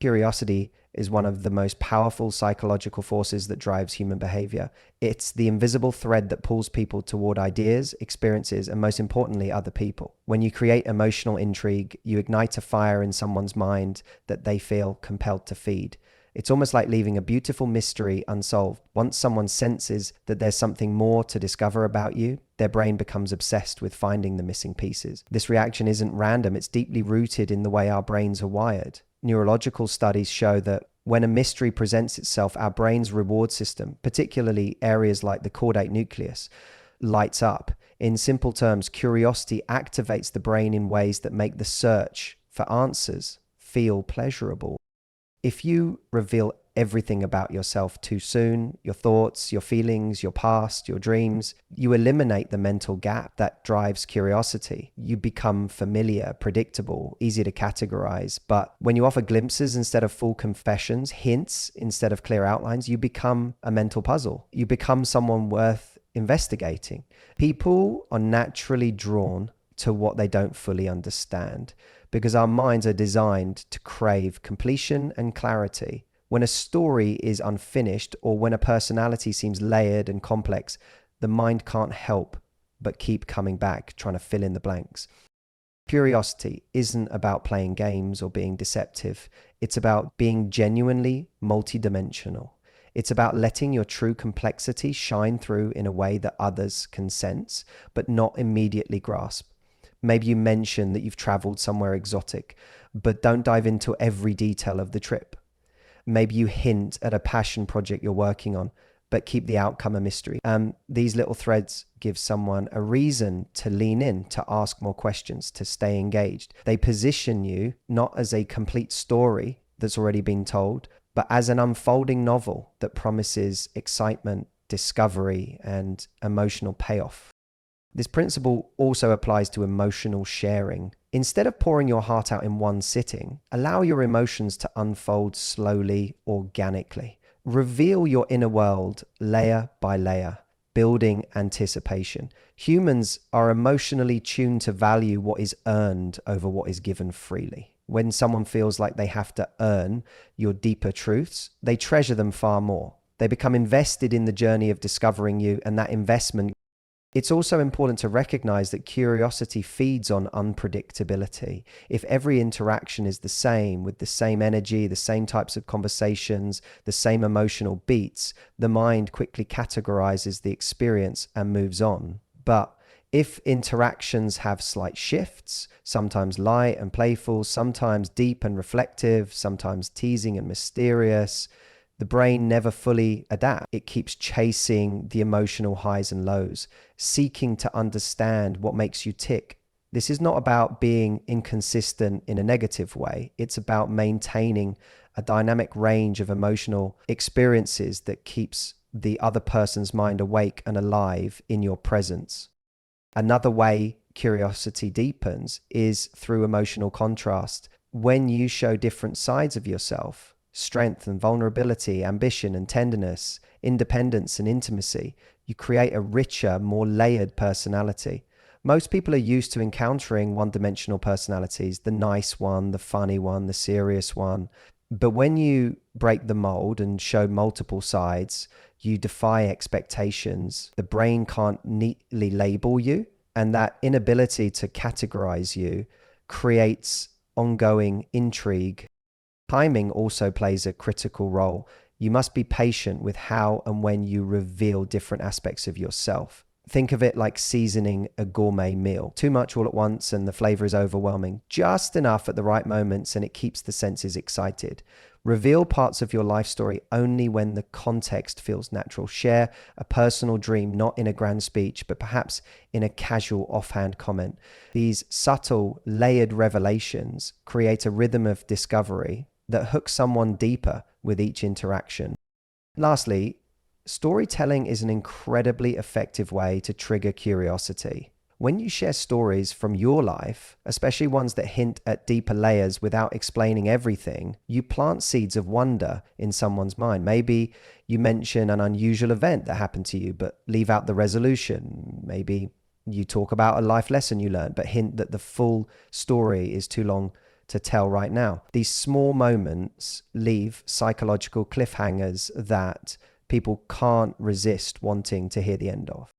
Curiosity is one of the most powerful psychological forces that drives human behavior. It's the invisible thread that pulls people toward ideas, experiences, and most importantly, other people. When you create emotional intrigue, you ignite a fire in someone's mind that they feel compelled to feed. It's almost like leaving a beautiful mystery unsolved. Once someone senses that there's something more to discover about you, their brain becomes obsessed with finding the missing pieces. This reaction isn't random, it's deeply rooted in the way our brains are wired. Neurological studies show that when a mystery presents itself, our brain's reward system, particularly areas like the caudate nucleus, lights up. In simple terms, curiosity activates the brain in ways that make the search for answers feel pleasurable. If you reveal everything about yourself too soon, your thoughts, your feelings, your past, your dreams, you eliminate the mental gap that drives curiosity. You become familiar, predictable, easy to categorize. But when you offer glimpses instead of full confessions, hints instead of clear outlines, you become a mental puzzle. You become someone worth investigating. People are naturally drawn to what they don't fully understand, because our minds are designed to crave completion and clarity. When a story is unfinished or when a personality seems layered and complex, the mind can't help but keep coming back, trying to fill in the blanks. Curiosity isn't about playing games or being deceptive. It's about being genuinely multidimensional. It's about letting your true complexity shine through in a way that others can sense, but not immediately grasp. Maybe you mention that you've traveled somewhere exotic, but don't dive into every detail of the trip. Maybe you hint at a passion project you're working on, but keep the outcome a mystery. These little threads give someone a reason to lean in, to ask more questions, to stay engaged. They position you not as a complete story that's already been told, but as an unfolding novel that promises excitement, discovery, and emotional payoff. This principle also applies to emotional sharing. Instead of pouring your heart out in one sitting, allow your emotions to unfold slowly, organically. Reveal your inner world layer by layer, building anticipation. Humans are emotionally tuned to value what is earned over what is given freely. When someone feels like they have to earn your deeper truths, they treasure them far more. They become invested in the journey of discovering you, and that investment. It's also important to recognize that curiosity feeds on unpredictability. If every interaction is the same, with the same energy, the same types of conversations, the same emotional beats, the mind quickly categorizes the experience and moves on. But if interactions have slight shifts, sometimes light and playful, sometimes deep and reflective, sometimes teasing and mysterious, the brain never fully adapts. It keeps chasing the emotional highs and lows, seeking to understand what makes you tick. This is not about being inconsistent in a negative way. It's about maintaining a dynamic range of emotional experiences that keeps the other person's mind awake and alive in your presence. Another way curiosity deepens is through emotional contrast. When you show different sides of yourself, strength and vulnerability, ambition and tenderness, independence and intimacy, you create a richer, more layered personality. Most people are used to encountering one-dimensional personalities, the nice one, the funny one, the serious one. But when you break the mold and show multiple sides, you defy expectations. The brain can't neatly label you, and that inability to categorize you creates ongoing intrigue. Timing also plays a critical role. You must be patient with how and when you reveal different aspects of yourself. Think of it like seasoning a gourmet meal. Too much all at once and the flavor is overwhelming. Just enough at the right moments and it keeps the senses excited. Reveal parts of your life story only when the context feels natural. Share a personal dream, not in a grand speech, but perhaps in a casual offhand comment. These subtle, layered revelations create a rhythm of discovery that hooks someone deeper with each interaction. Lastly, storytelling is an incredibly effective way to trigger curiosity. When you share stories from your life, especially ones that hint at deeper layers without explaining everything, you plant seeds of wonder in someone's mind. Maybe you mention an unusual event that happened to you, but leave out the resolution. Maybe you talk about a life lesson you learned, but hint that the full story is too long to tell right now. These small moments leave psychological cliffhangers that people can't resist wanting to hear the end of.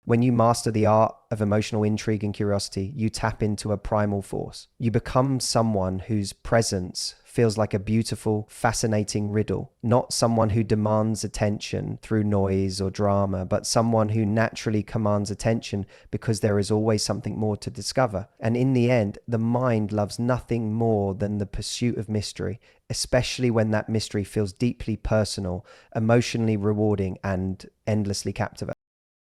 When you master the art of emotional intrigue and curiosity, you tap into a primal force. You become someone whose presence feels like a beautiful, fascinating riddle, not someone who demands attention through noise or drama, but someone who naturally commands attention because there is always something more to discover. And in the end, the mind loves nothing more than the pursuit of mystery, especially when that mystery feels deeply personal, emotionally rewarding, and endlessly captivating.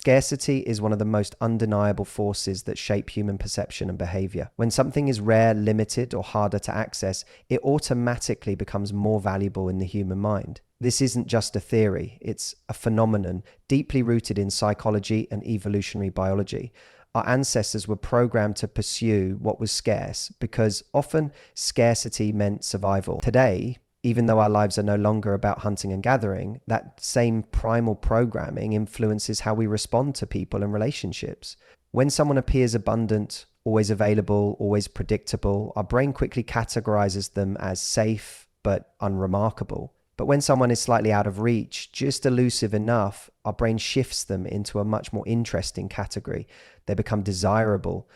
Scarcity is one of the most undeniable forces that shape human perception and behavior. When something is rare, limited, or harder to access, it automatically becomes more valuable in the human mind. This isn't just a theory, it's a phenomenon deeply rooted in psychology and evolutionary biology. Our ancestors were programmed to pursue what was scarce because often scarcity meant survival. Today, even though our lives are no longer about hunting and gathering, that same primal programming influences how we respond to people and relationships. When someone appears abundant, always available, always predictable, our brain quickly categorizes them as safe but unremarkable. But when someone is slightly out of reach, just elusive enough, our brain shifts them into a much more interesting category. They become desirable.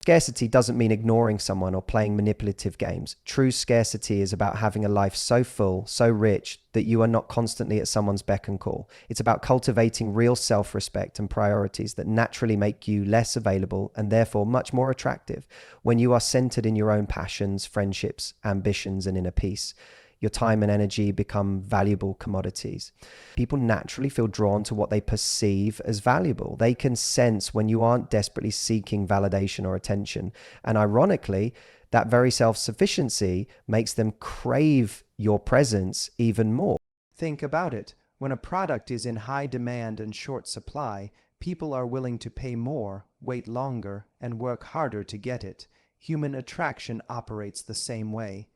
Scarcity doesn't mean ignoring someone or playing manipulative games. True scarcity is about having a life so full, so rich, that you are not constantly at someone's beck and call. It's about cultivating real self-respect and priorities that naturally make you less available and therefore much more attractive. When you are centered in your own passions, friendships, ambitions, and inner peace, your time and energy become valuable commodities. People naturally feel drawn to what they perceive as valuable. They can sense when you aren't desperately seeking validation or attention. And ironically, that very self-sufficiency makes them crave your presence even more. Think about it. When a product is in high demand and short supply, people are willing to pay more, wait longer, and work harder to get it. Human attraction operates the same way.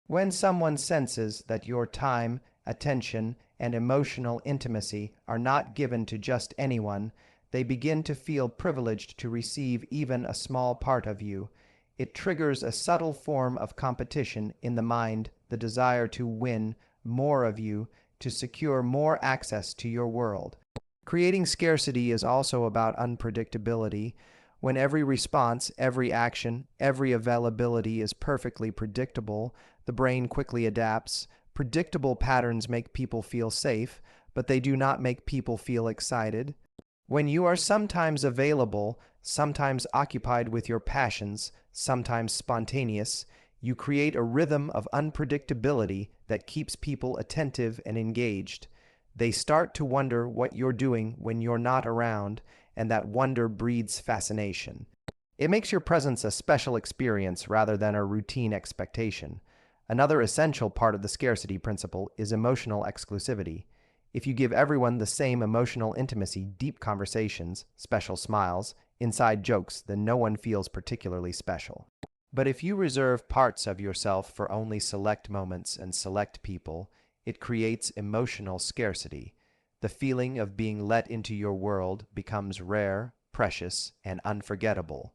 When someone senses that your time, attention, and emotional intimacy are not given to just anyone, they begin to feel privileged to receive even a small part of you. It triggers a subtle form of competition in the mind, the desire to win more of you, to secure more access to your world. Creating scarcity is also about unpredictability. When every response, every action, every availability is perfectly predictable, the brain quickly adapts. Predictable patterns make people feel safe, but they do not make people feel excited. When you are sometimes available, sometimes occupied with your passions, sometimes spontaneous, you create a rhythm of unpredictability that keeps people attentive and engaged. They start to wonder what you're doing when you're not around, and that wonder breeds fascination. It makes your presence a special experience rather than a routine expectation. Another essential part of the scarcity principle is emotional exclusivity. If you give everyone the same emotional intimacy, deep conversations, special smiles, inside jokes, then no one feels particularly special. But if you reserve parts of yourself for only select moments and select people, it creates emotional scarcity. The feeling of being let into your world becomes rare, precious, and unforgettable.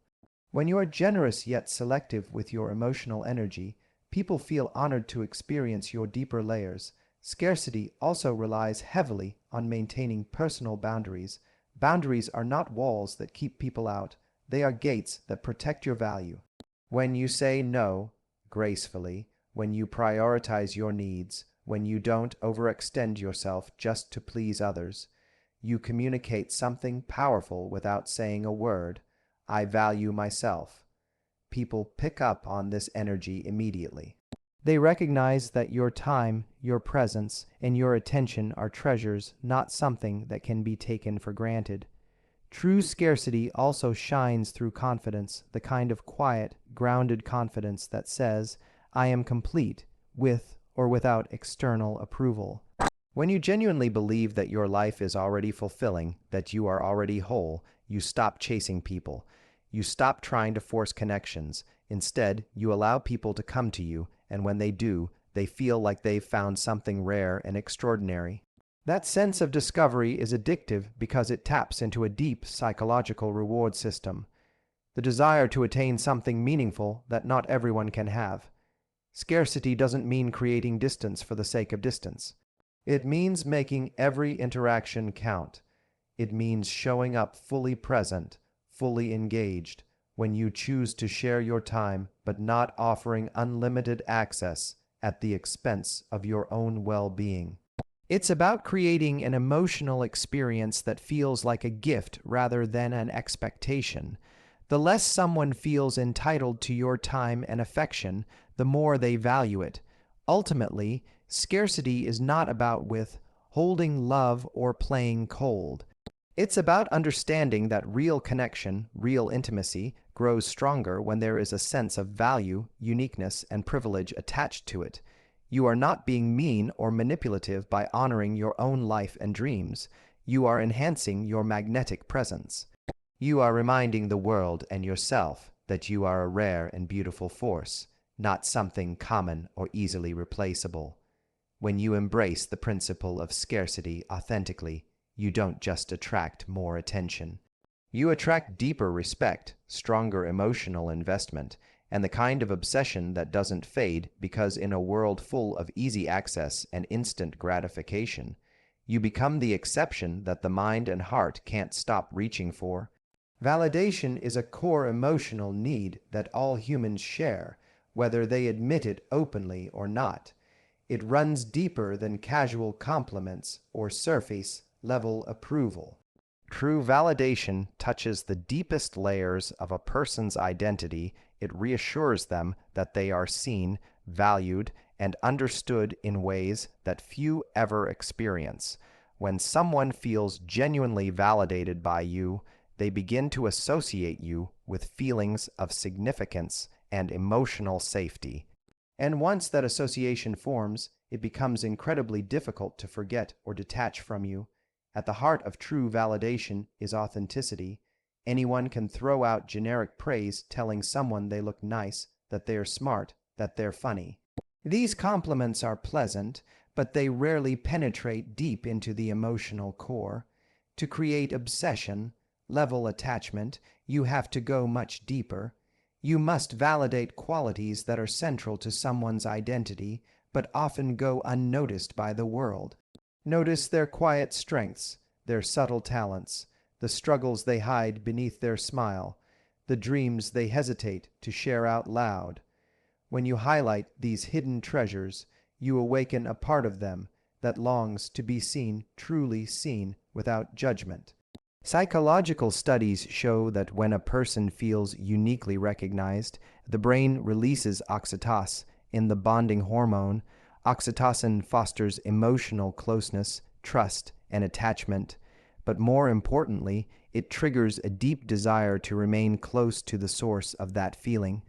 When you are generous yet selective with your emotional energy, people feel honored to experience your deeper layers. Scarcity also relies heavily on maintaining personal boundaries. Boundaries are not walls that keep people out. They are gates that protect your value. When you say no gracefully, when you prioritize your needs, when you don't overextend yourself just to please others, you communicate something powerful without saying a word. I value myself. People pick up on this energy immediately. They recognize that your time, your presence, and your attention are treasures, not something that can be taken for granted. True scarcity also shines through confidence, the kind of quiet, grounded confidence that says, I am complete, with or without external approval. When you genuinely believe that your life is already fulfilling, that you are already whole, you stop chasing people. You stop trying to force connections. Instead, you allow people to come to you, and when they do, they feel like they've found something rare and extraordinary. That sense of discovery is addictive because it taps into a deep psychological reward system. the desire to attain something meaningful that not everyone can have. Scarcity doesn't mean creating distance for the sake of distance. It means making every interaction count. It means showing up fully present, fully engaged, when you choose to share your time but not offering unlimited access at the expense of your own well-being. It's about creating an emotional experience that feels like a gift rather than an expectation. The less someone feels entitled to your time and affection, the more they value it. Ultimately, scarcity is not about withholding love or playing cold. It's about understanding that real connection, real intimacy, grows stronger when there is a sense of value, uniqueness, and privilege attached to it. You are not being mean or manipulative by honoring your own life and dreams. You are enhancing your magnetic presence. You are reminding the world and yourself that you are a rare and beautiful force, not something common or easily replaceable. When you embrace the principle of scarcity authentically, you don't just attract more attention. You attract deeper respect, stronger emotional investment, and the kind of obsession that doesn't fade because in a world full of easy access and instant gratification, you become the exception that the mind and heart can't stop reaching for. Validation is a core emotional need that all humans share, whether they admit it openly or not. It runs deeper than casual compliments or surface-level approval. True validation touches the deepest layers of a person's identity. It reassures them that they are seen, valued, and understood in ways that few ever experience. When someone feels genuinely validated by you, they begin to associate you with feelings of significance and emotional safety. And once that association forms, it becomes incredibly difficult to forget or detach from you. At the heart of true validation is authenticity. Anyone can throw out generic praise telling someone they look nice, that they're smart, that they're funny. These compliments are pleasant, but they rarely penetrate deep into the emotional core. To create obsession-level attachment, you have to go much deeper. You must validate qualities that are central to someone's identity, but often go unnoticed by the world. Notice their quiet strengths, their subtle talents, the struggles they hide beneath their smile, the dreams they hesitate to share out loud. When you highlight these hidden treasures, you awaken a part of them that longs to be seen, truly seen, without judgment. Psychological studies show that when a person feels uniquely recognized, the brain releases oxytocin, the bonding hormone. Oxytocin fosters emotional closeness, trust, and attachment, but more importantly, it triggers a deep desire to remain close to the source of that feeling.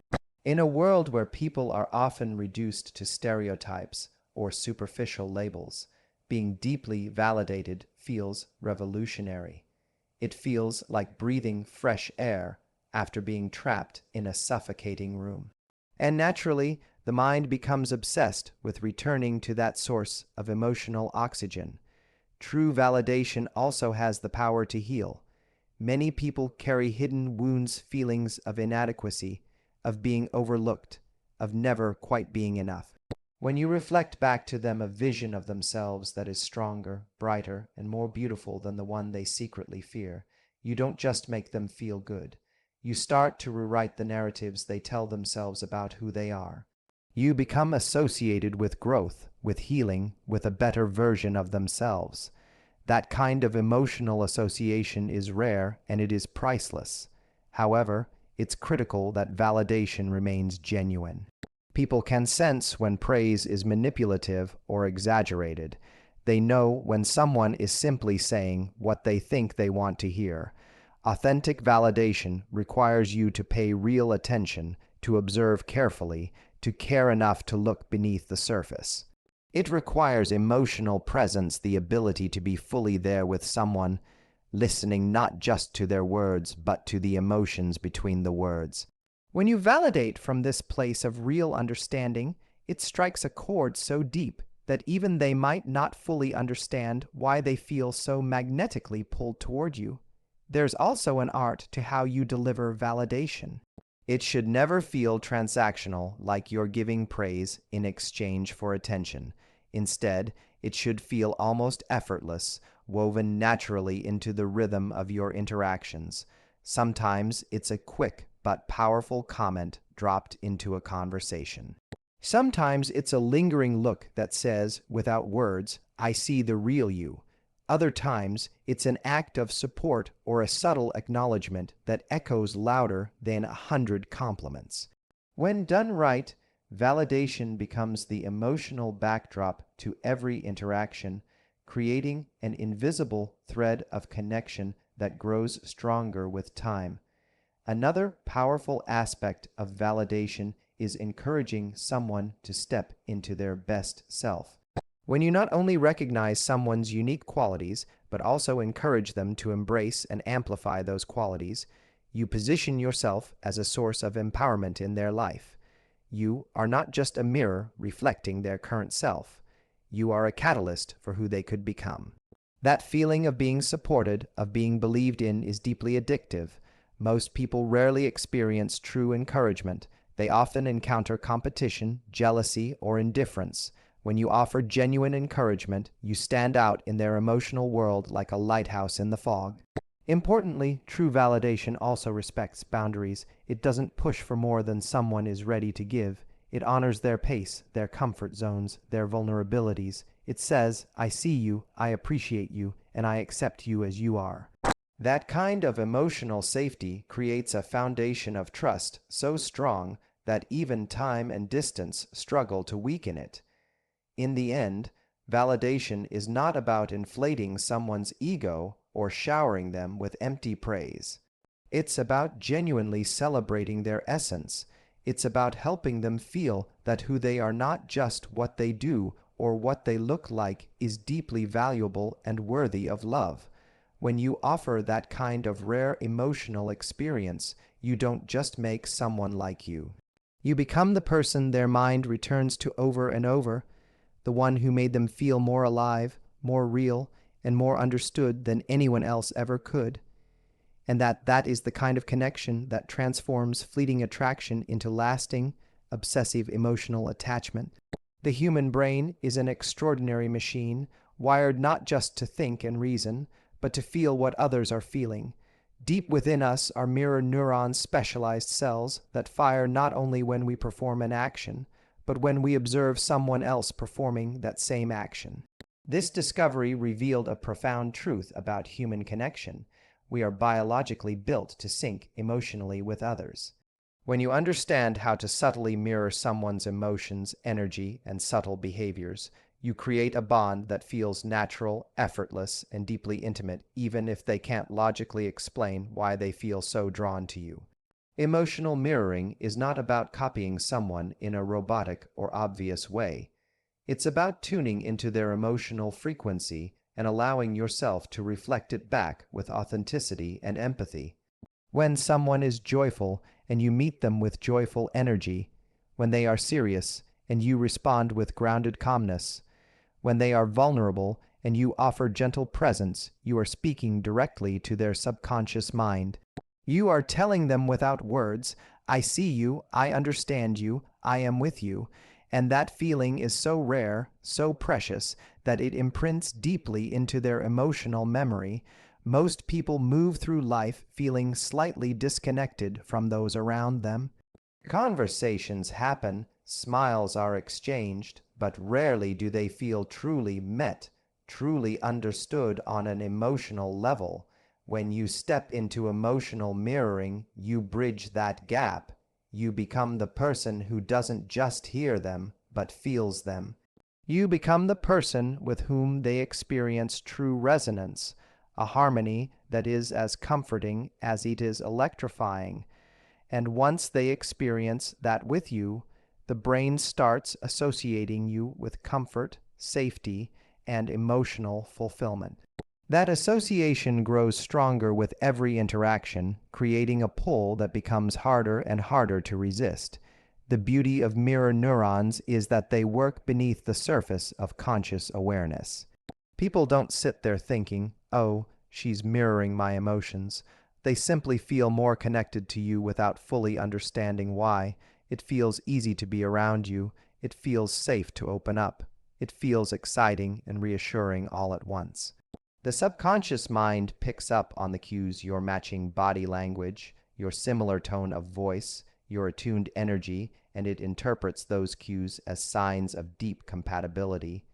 In a world where people are often reduced to stereotypes or superficial labels, being deeply validated feels revolutionary. It feels like breathing fresh air after being trapped in a suffocating room. And naturally, the mind becomes obsessed with returning to that source of emotional oxygen. True validation also has the power to heal. Many people carry hidden wounds, feelings of inadequacy, of being overlooked, of never quite being enough. When you reflect back to them a vision of themselves that is stronger, brighter, and more beautiful than the one they secretly fear, you don't just make them feel good. You start to rewrite the narratives they tell themselves about who they are. You become associated with growth, with healing, with a better version of themselves. That kind of emotional association is rare and it is priceless. However, it's critical that validation remains genuine. People can sense when praise is manipulative or exaggerated. They know when someone is simply saying what they think they want to hear. Authentic validation requires you to pay real attention, to observe carefully, to care enough to look beneath the surface. It requires emotional presence, the ability to be fully there with someone, listening not just to their words, but to the emotions between the words. When you validate from this place of real understanding, it strikes a chord so deep that even they might not fully understand why they feel so magnetically pulled toward you. There's also an art to how you deliver validation. It should never feel transactional, like you're giving praise in exchange for attention. Instead, it should feel almost effortless, woven naturally into the rhythm of your interactions. Sometimes it's a quick but powerful comment dropped into a conversation. Sometimes it's a lingering look that says, without words, "I see the real you." Other times, it's an act of support or a subtle acknowledgement that echoes louder than 100 compliments. When done right, validation becomes the emotional backdrop to every interaction, creating an invisible thread of connection that grows stronger with time. Another powerful aspect of validation is encouraging someone to step into their best self. When you not only recognize someone's unique qualities, but also encourage them to embrace and amplify those qualities, you position yourself as a source of empowerment in their life. You are not just a mirror reflecting their current self. You are a catalyst for who they could become. That feeling of being supported, of being believed in, is deeply addictive. Most people rarely experience true encouragement. They often encounter competition, jealousy, or indifference. When you offer genuine encouragement, you stand out in their emotional world like a lighthouse in the fog. Importantly, true validation also respects boundaries. It doesn't push for more than someone is ready to give. It honors their pace, their comfort zones, their vulnerabilities. It says, "I see you, I appreciate you, and I accept you as you are." That kind of emotional safety creates a foundation of trust so strong that even time and distance struggle to weaken it. In the end, validation is not about inflating someone's ego or showering them with empty praise. It's about genuinely celebrating their essence. It's about helping them feel that who they are, not just what they do or what they look like, is deeply valuable and worthy of love. When you offer that kind of rare emotional experience, you don't just make someone like you. You become the person their mind returns to over and over, the one who made them feel more alive, more real, and more understood than anyone else ever could. And that is the kind of connection that transforms fleeting attraction into lasting, obsessive emotional attachment. The human brain is an extraordinary machine, wired not just to think and reason, but to feel what others are feeling. Deep within us are mirror neurons, specialized cells that fire not only when we perform an action, but when we observe someone else performing that same action. This discovery revealed a profound truth about human connection. We are biologically built to sync emotionally with others. When you understand how to subtly mirror someone's emotions, energy, and subtle behaviors, you create a bond that feels natural, effortless, and deeply intimate, even if they can't logically explain why they feel so drawn to you. Emotional mirroring is not about copying someone in a robotic or obvious way. It's about tuning into their emotional frequency and allowing yourself to reflect it back with authenticity and empathy. When someone is joyful and you meet them with joyful energy, when they are serious and you respond with grounded calmness, when they are vulnerable and you offer gentle presence, you are speaking directly to their subconscious mind. You are telling them without words, "I see you, I understand you, I am with you." And that feeling is so rare, so precious, that it imprints deeply into their emotional memory. Most people move through life feeling slightly disconnected from those around them. Conversations happen, smiles are exchanged, but rarely do they feel truly met, truly understood on an emotional level. When you step into emotional mirroring, you bridge that gap. You become the person who doesn't just hear them, but feels them. You become the person with whom they experience true resonance, a harmony that is as comforting as it is electrifying. And once they experience that with you, the brain starts associating you with comfort, safety, and emotional fulfillment. That association grows stronger with every interaction, creating a pull that becomes harder and harder to resist. The beauty of mirror neurons is that they work beneath the surface of conscious awareness. People don't sit there thinking, "Oh, she's mirroring my emotions. They simply feel more connected to you without fully understanding why. It feels easy to be around you. It feels safe to open up. It feels exciting and reassuring all at once. The subconscious mind picks up on the cues: your matching body language, your similar tone of voice, your attuned energy, and it interprets those cues as signs of deep compatibility.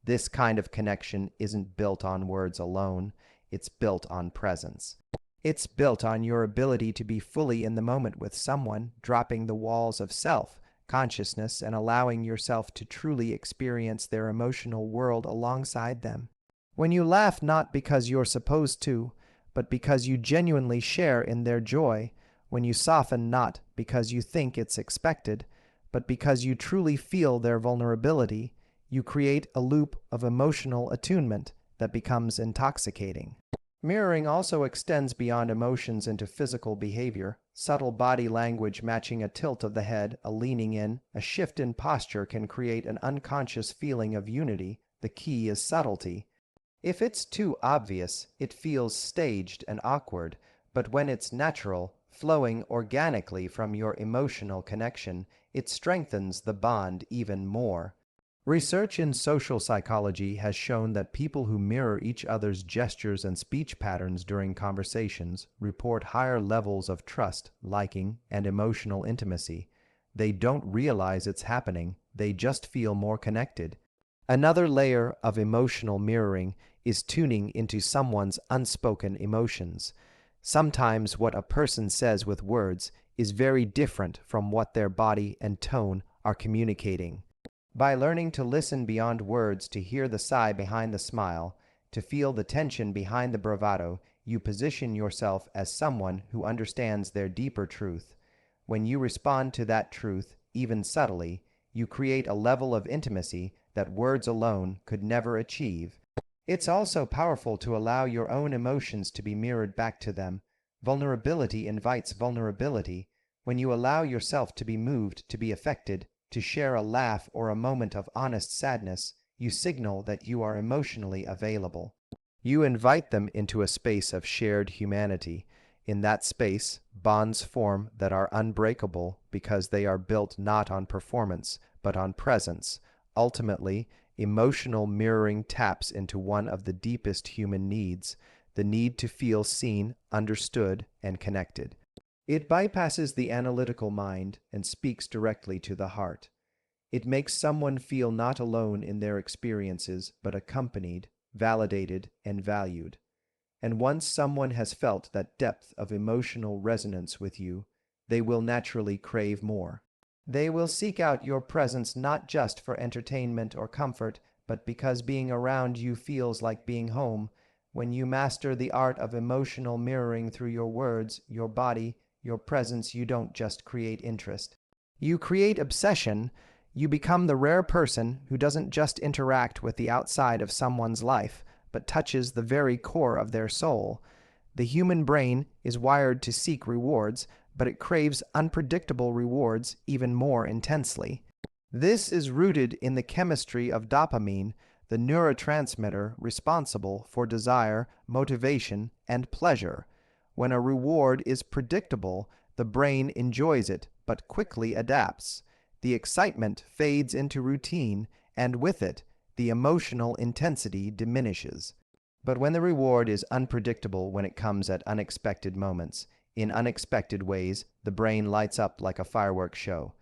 This kind of connection isn't built on words alone, it's built on presence. It's built on your ability to be fully in the moment with someone, dropping the walls of self-consciousness and allowing yourself to truly experience their emotional world alongside them. When you laugh not because you're supposed to, but because you genuinely share in their joy, when you soften not because you think it's expected, but because you truly feel their vulnerability, you create a loop of emotional attunement that becomes intoxicating. Mirroring also extends beyond emotions into physical behavior. Subtle body language matching a tilt of the head, a leaning in, a shift in posture can create an unconscious feeling of unity. The key is subtlety. If it's too obvious, it feels staged and awkward, but when it's natural, flowing organically from your emotional connection, it strengthens the bond even more. Research in social psychology has shown that people who mirror each other's gestures and speech patterns during conversations report higher levels of trust, liking, and emotional intimacy. They don't realize it's happening, they just feel more connected. Another layer of emotional mirroring is tuning into someone's unspoken emotions. Sometimes what a person says with words is very different from what their body and tone are communicating. By learning to listen beyond words, to hear the sigh behind the smile, to feel the tension behind the bravado, you position yourself as someone who understands their deeper truth. When you respond to that truth, even subtly, you create a level of intimacy that words alone could never achieve. It's also powerful to allow your own emotions to be mirrored back to them. Vulnerability invites vulnerability. When you allow yourself to be moved, to be affected, to share a laugh or a moment of honest sadness, you signal that you are emotionally available. You invite them into a space of shared humanity. In that space, bonds form that are unbreakable because they are built not on performance, but on presence. Ultimately, emotional mirroring taps into one of the deepest human needs, the need to feel seen, understood, and connected. It bypasses the analytical mind and speaks directly to the heart. It makes someone feel not alone in their experiences, but accompanied, validated, and valued. And once someone has felt that depth of emotional resonance with you, they will naturally crave more. They will seek out your presence not just for entertainment or comfort, but because being around you feels like being home. When you master the art of emotional mirroring through your words, your body, your presence, you don't just create interest. You create obsession. You become the rare person who doesn't just interact with the outside of someone's life, but touches the very core of their soul. The human brain is wired to seek rewards, but it craves unpredictable rewards even more intensely. This is rooted in the chemistry of dopamine, the neurotransmitter responsible for desire, motivation, and pleasure. When a reward is predictable, the brain enjoys it but quickly adapts. The excitement fades into routine, and with it, the emotional intensity diminishes. But when the reward is unpredictable, when it comes at unexpected moments, in unexpected ways, the brain lights up like a fireworks show.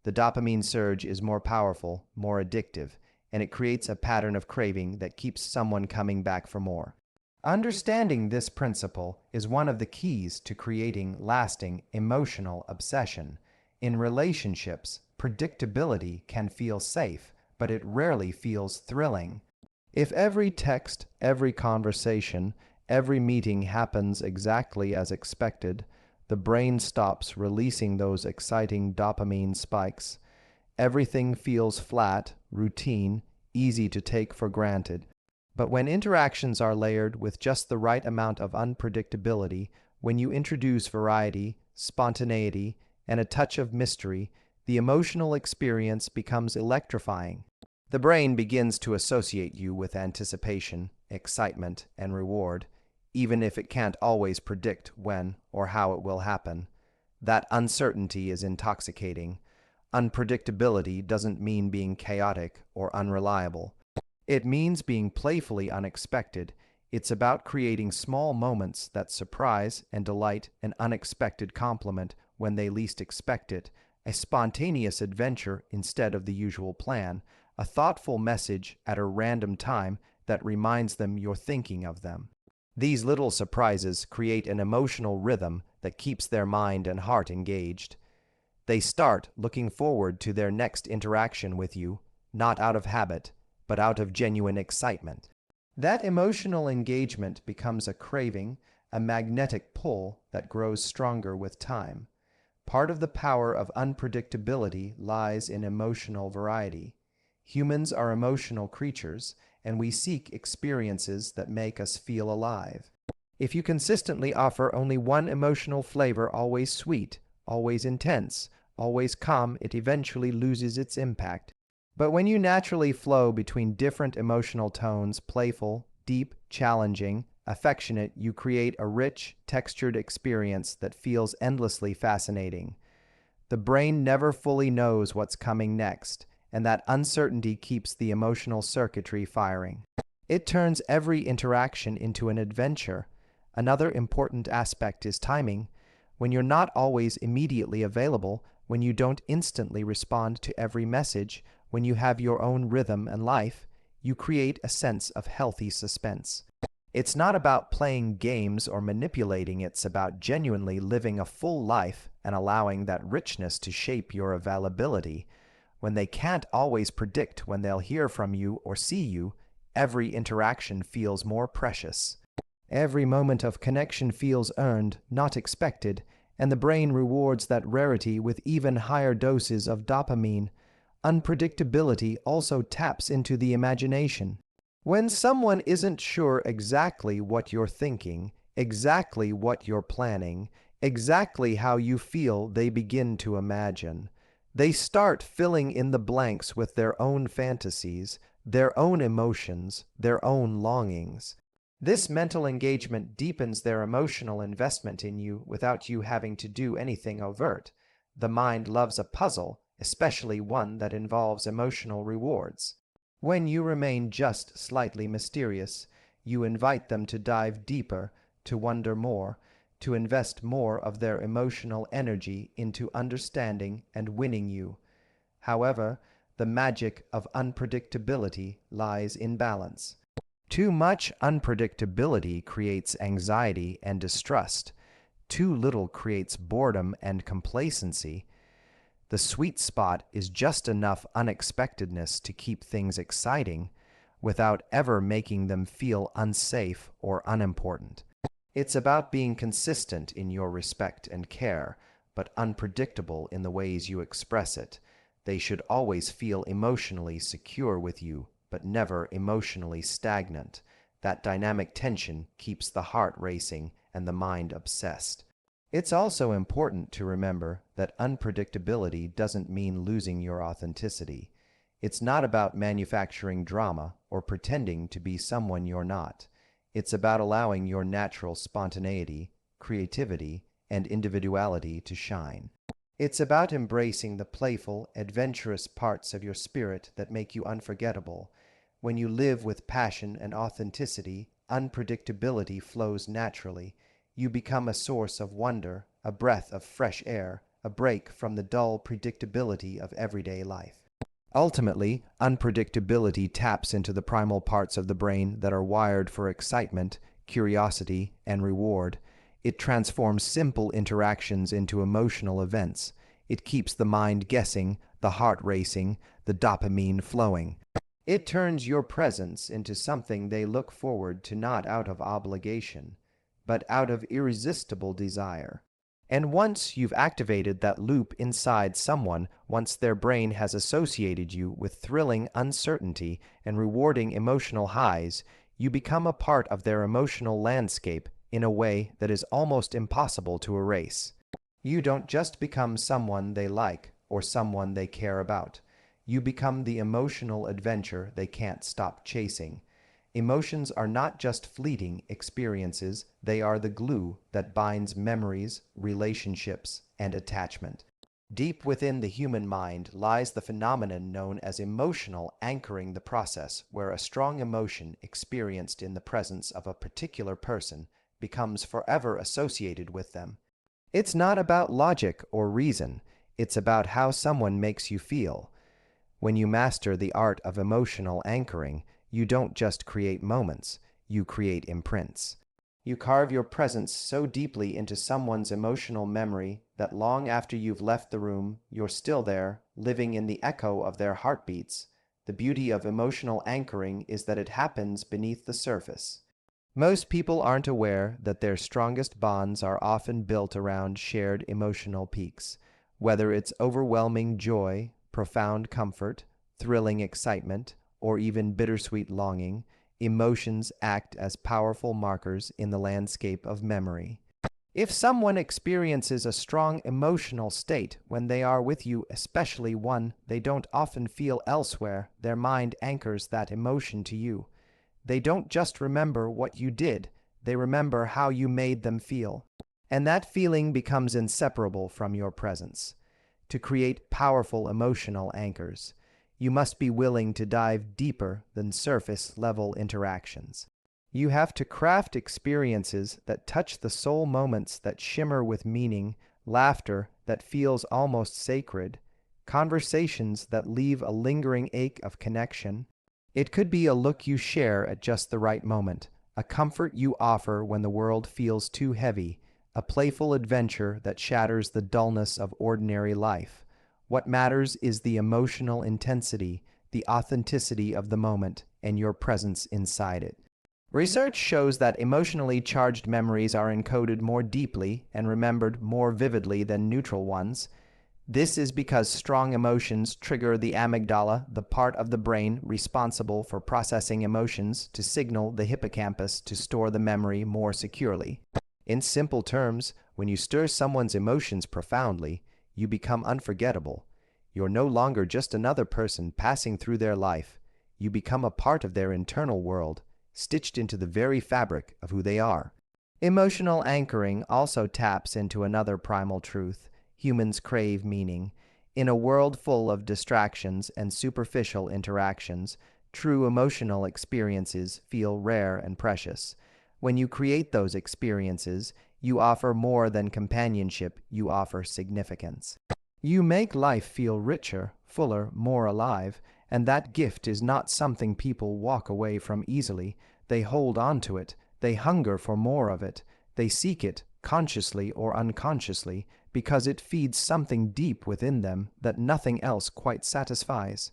The dopamine surge is more powerful, more addictive, and it creates a pattern of craving that keeps someone coming back for more. Understanding this principle is one of the keys to creating lasting emotional obsession. In relationships, predictability can feel safe, but it rarely feels thrilling. If every text, every conversation, every meeting happens exactly as expected, the brain stops releasing those exciting dopamine spikes. Everything feels flat, routine, easy to take for granted. But when interactions are layered with just the right amount of unpredictability, when you introduce variety, spontaneity, and a touch of mystery, the emotional experience becomes electrifying. The brain begins to associate you with anticipation, excitement, and reward. even if it can't always predict when or how it will happen. That uncertainty is intoxicating. Unpredictability doesn't mean being chaotic or unreliable. It means being playfully unexpected. It's about creating small moments that surprise and delight, an unexpected compliment when they least expect it, a spontaneous adventure instead of the usual plan, a thoughtful message at a random time that reminds them you're thinking of them. These little surprises create an emotional rhythm that keeps their mind and heart engaged. They start looking forward to their next interaction with you, not out of habit, but out of genuine excitement. That emotional engagement becomes a craving, a magnetic pull that grows stronger with time. Part of the power of unpredictability lies in emotional variety. Humans are emotional creatures, and we seek experiences that make us feel alive. If you consistently offer only one emotional flavor, always sweet, always intense, always calm, it eventually loses its impact. But when you naturally flow between different emotional tones, playful, deep, challenging, affectionate, you create a rich, textured experience that feels endlessly fascinating. The brain never fully knows what's coming next, and that uncertainty keeps the emotional circuitry firing. It turns every interaction into an adventure. Another important aspect is timing. When you're not always immediately available, when you don't instantly respond to every message, when you have your own rhythm and life, you create a sense of healthy suspense. It's not about playing games or manipulating, it's about genuinely living a full life and allowing that richness to shape your availability. When they can't always predict when they'll hear from you or see you, every interaction feels more precious. Every moment of connection feels earned, not expected, and the brain rewards that rarity with even higher doses of dopamine. Unpredictability also taps into the imagination. When someone isn't sure exactly what you're thinking, exactly what you're planning, exactly how you feel, they begin to imagine. They start filling in the blanks with their own fantasies, their own emotions, their own longings. This mental engagement deepens their emotional investment in you without you having to do anything overt. The mind loves a puzzle, especially one that involves emotional rewards. When you remain just slightly mysterious, you invite them to dive deeper, to wonder more, to invest more of their emotional energy into understanding and winning you. However, the magic of unpredictability lies in balance. Too much unpredictability creates anxiety and distrust. Too little creates boredom and complacency. The sweet spot is just enough unexpectedness to keep things exciting without ever making them feel unsafe or unimportant. It's about being consistent in your respect and care, but unpredictable in the ways you express it. They should always feel emotionally secure with you, but never emotionally stagnant. That dynamic tension keeps the heart racing and the mind obsessed. It's also important to remember that unpredictability doesn't mean losing your authenticity. It's not about manufacturing drama or pretending to be someone you're not. It's about allowing your natural spontaneity, creativity, and individuality to shine. It's about embracing the playful, adventurous parts of your spirit that make you unforgettable. When you live with passion and authenticity, unpredictability flows naturally. You become a source of wonder, a breath of fresh air, a break from the dull predictability of everyday life. Ultimately, unpredictability taps into the primal parts of the brain that are wired for excitement, curiosity, and reward. It transforms simple interactions into emotional events. It keeps the mind guessing, the heart racing, the dopamine flowing. It turns your presence into something they look forward to, not out of obligation, but out of irresistible desire. And once you've activated that loop inside someone, once their brain has associated you with thrilling uncertainty and rewarding emotional highs, you become a part of their emotional landscape in a way that is almost impossible to erase. You don't just become someone they like or someone they care about. You become the emotional adventure they can't stop chasing. Emotions are not just fleeting experiences, they are the glue that binds memories, relationships, and attachment. Deep within the human mind lies the phenomenon known as emotional anchoring, the process where a strong emotion experienced in the presence of a particular person becomes forever associated with them. It's not about logic or reason, it's about how someone makes you feel. When you master the art of emotional anchoring, you don't just create moments, you create imprints. You carve your presence so deeply into someone's emotional memory that long after you've left the room, you're still there, living in the echo of their heartbeats. The beauty of emotional anchoring is that it happens beneath the surface. Most people aren't aware that their strongest bonds are often built around shared emotional peaks. Whether it's overwhelming joy, profound comfort, thrilling excitement, or even bittersweet longing, emotions act as powerful markers in the landscape of memory. If someone experiences a strong emotional state when they are with you, especially one they don't often feel elsewhere, their mind anchors that emotion to you. They don't just remember what you did, they remember how you made them feel. And that feeling becomes inseparable from your presence. To create powerful emotional anchors, you must be willing to dive deeper than surface-level interactions. You have to craft experiences that touch the soul, moments that shimmer with meaning, laughter that feels almost sacred, conversations that leave a lingering ache of connection. It could be a look you share at just the right moment, a comfort you offer when the world feels too heavy, a playful adventure that shatters the dullness of ordinary life. What matters is the emotional intensity, the authenticity of the moment, and your presence inside it. Research shows that emotionally charged memories are encoded more deeply and remembered more vividly than neutral ones. This is because strong emotions trigger the amygdala, the part of the brain responsible for processing emotions, to signal the hippocampus to store the memory more securely. In simple terms, when you stir someone's emotions profoundly, you become unforgettable. You're no longer just another person passing through their life. You become a part of their internal world, stitched into the very fabric of who they are. Emotional anchoring also taps into another primal truth. Humans crave meaning. In a world full of distractions and superficial interactions, true emotional experiences feel rare and precious. When you create those experiences, you offer more than companionship, you offer significance. You make life feel richer, fuller, more alive, and that gift is not something people walk away from easily. They hold on to it, they hunger for more of it, they seek it, consciously or unconsciously, because it feeds something deep within them that nothing else quite satisfies.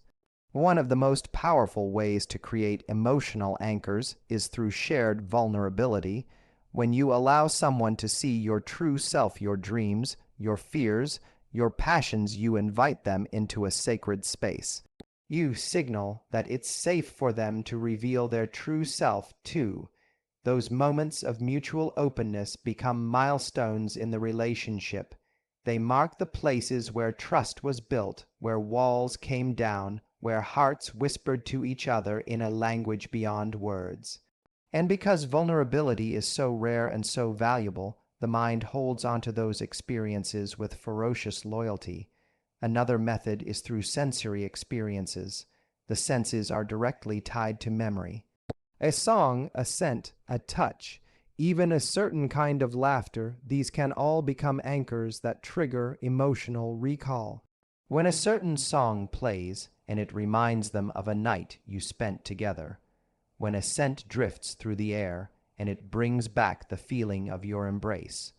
One of the most powerful ways to create emotional anchors is through shared vulnerability. When you allow someone to see your true self, your dreams, your fears, your passions, you invite them into a sacred space. You signal that it's safe for them to reveal their true self too. Those moments of mutual openness become milestones in the relationship. They mark the places where trust was built, where walls came down, where hearts whispered to each other in a language beyond words. And because vulnerability is so rare and so valuable, the mind holds onto those experiences with ferocious loyalty. Another method is through sensory experiences. The senses are directly tied to memory. A song, a scent, a touch, even a certain kind of laughter, these can all become anchors that trigger emotional recall. When a certain song plays, and it reminds them of a night you spent together. When a scent drifts through the air, and it brings back the feeling of your embrace.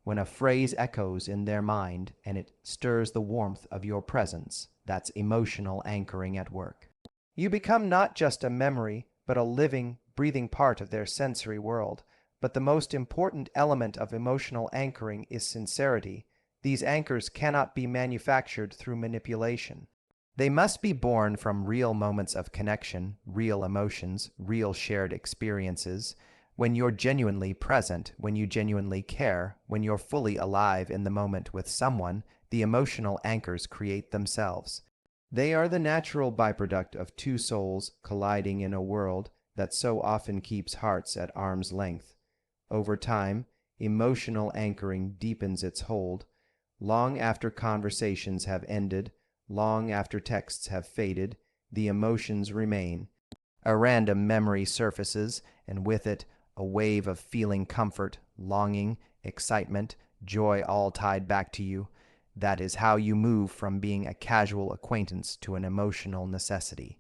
When a phrase echoes in their mind, and it stirs the warmth of your presence, that's emotional anchoring at work. You become not just a memory, but a living, breathing part of their sensory world. But the most important element of emotional anchoring is sincerity. These anchors cannot be manufactured through manipulation. They must be born from real moments of connection, real emotions, real shared experiences. When you're genuinely present, when you genuinely care, when you're fully alive in the moment with someone, the emotional anchors create themselves. They are the natural byproduct of two souls colliding in a world that so often keeps hearts at arm's length. Over time, emotional anchoring deepens its hold. Long after conversations have ended, long after texts have faded, the emotions remain. A random memory surfaces, and with it, a wave of feeling comfort, longing, excitement, joy all tied back to you. That is how you move from being a casual acquaintance to an emotional necessity.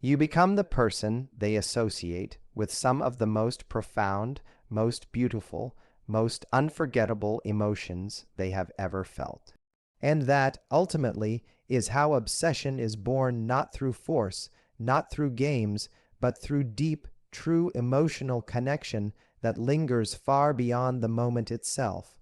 You become the person they associate with some of the most profound, most beautiful, most unforgettable emotions they have ever felt. And that, ultimately, is how obsession is born, not through force, not through games, but through deep, true emotional connection that lingers far beyond the moment itself.